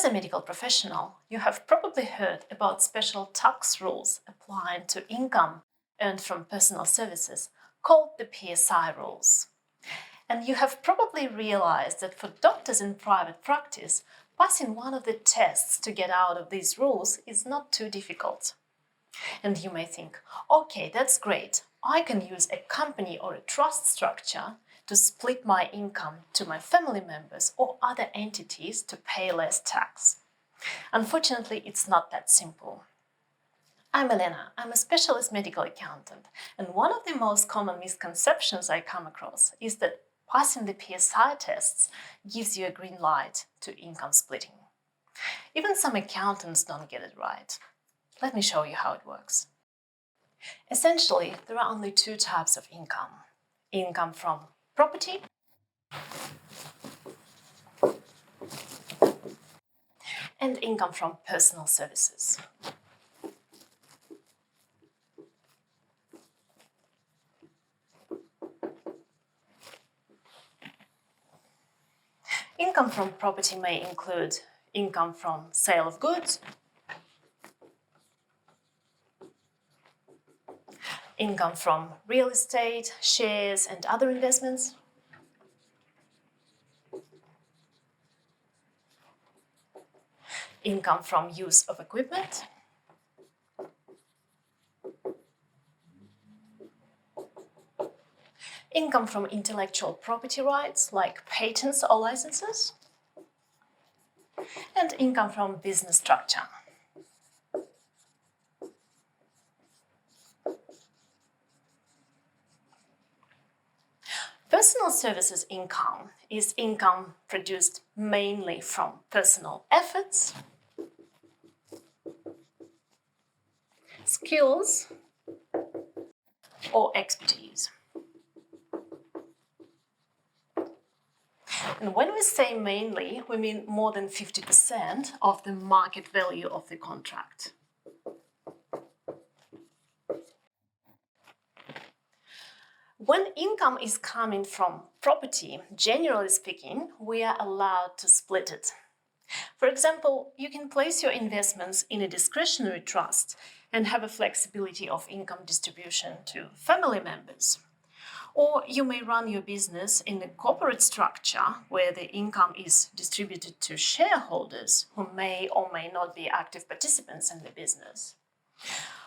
As a medical professional, you have probably heard about special tax rules applying to income earned from personal services called the PSI rules. And you have probably realized that for doctors in private practice, passing one of the tests to get out of these rules is not too difficult. And you may think, okay, that's great. I can use a company or a trust structure to split my income to my family members or other entities to pay less tax. Unfortunately, it's not that simple. I'm Elena. I'm a specialist medical accountant, and one of the most common misconceptions I come across is that passing the PSI tests gives you a green light to income splitting. Even some accountants don't get it right. Let me show you how it works. Essentially, there are only two types of income. Income from property and income from personal services. Income from property may include income from sale of goods, income from real estate, shares, and other investments, income from use of equipment, income from intellectual property rights like patents or licenses, and income from business structure. Personal services income is income produced mainly from personal efforts, skills, or expertise. And when we say mainly, we mean more than 50% of the market value of the contract. When income is coming from property, generally speaking, we are allowed to split it. For example, you can place your investments in a discretionary trust and have a flexibility of income distribution to family members. Or you may run your business in a corporate structure where the income is distributed to shareholders who may or may not be active participants in the business.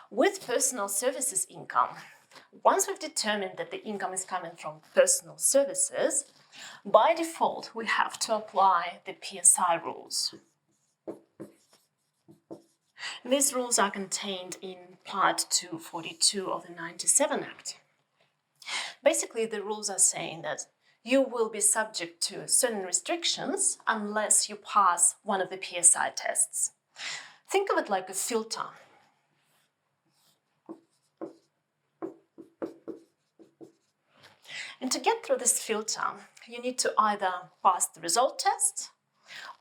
With personal services income, once we've determined that the income is coming from personal services, by default, we have to apply the PSI rules. These rules are contained in Part 242 of the 97 Act. Basically, the rules are saying that you will be subject to certain restrictions unless you pass one of the PSI tests. Think of it like a filter. And to get through this filter, you need to either pass the result test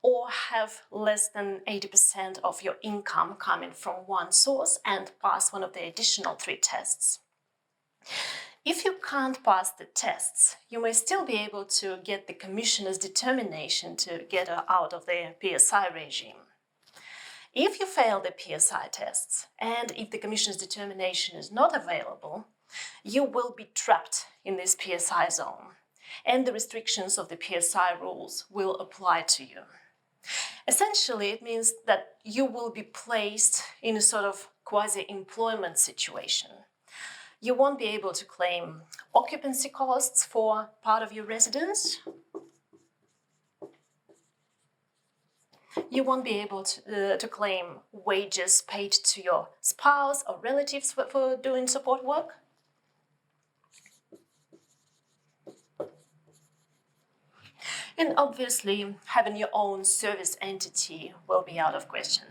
or have less than 80% of your income coming from one source and pass one of the additional 3 tests. If you can't pass the tests, you may still be able to get the Commissioner's determination to get out of the PSI regime. If you fail the PSI tests, and if the Commissioner's determination is not available, you will be trapped in this PSI zone, and the restrictions of the PSI rules will apply to you. Essentially, it means that you will be placed in a sort of quasi-employment situation. You won't be able to claim occupancy costs for part of your residence. You won't be able to claim wages paid to your spouse or relatives for doing support work. And obviously, having your own service entity will be out of question.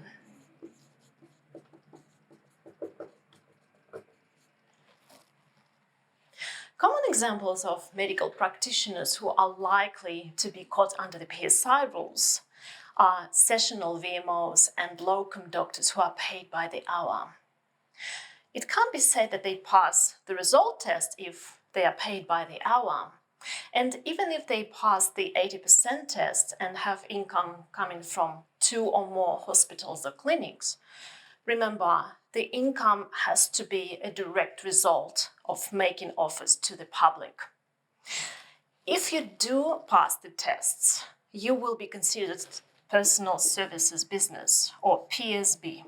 Common examples of medical practitioners who are likely to be caught under the PSI rules are sessional VMOs and locum doctors who are paid by the hour. It can't be said that they pass the result test if they are paid by the hour, And even if they pass the 80% test and have income coming from 2 or more hospitals or clinics, remember, the income has to be a direct result of making offers to the public. If you do pass the tests, you will be considered personal services business, or PSB.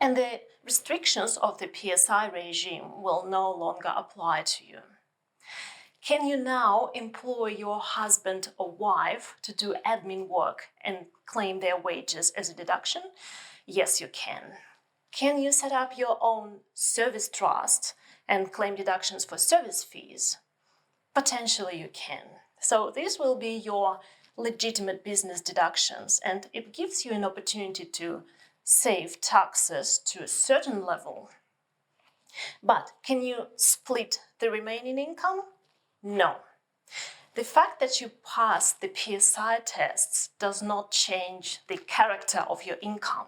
And the restrictions of the PSI regime will no longer apply to you. Can you now employ your husband or wife to do admin work and claim their wages as a deduction? Yes, you can. Can you set up your own service trust and claim deductions for service fees? Potentially you can. So these will be your legitimate business deductions, and it gives you an opportunity to save taxes to a certain level. But can you split the remaining income? No. The fact that you pass the PSI tests does not change the character of your income.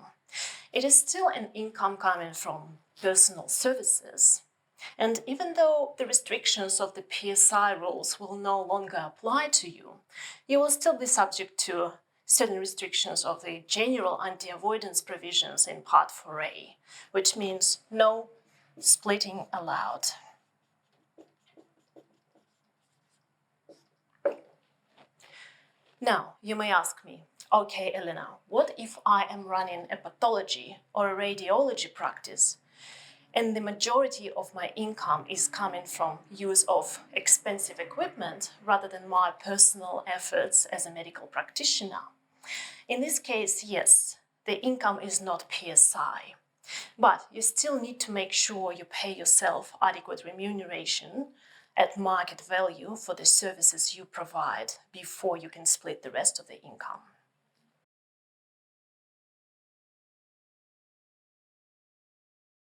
It is still an income coming from personal services. And even though the restrictions of the PSI rules will no longer apply to you, you will still be subject to certain restrictions of the general anti-avoidance provisions in Part 4A, which means no splitting allowed. Now, you may ask me, okay, Elena, what if I am running a pathology or a radiology practice and the majority of my income is coming from use of expensive equipment rather than my personal efforts as a medical practitioner? In this case, yes, the income is not PSI, but you still need to make sure you pay yourself adequate remuneration at market value for the services you provide before you can split the rest of the income.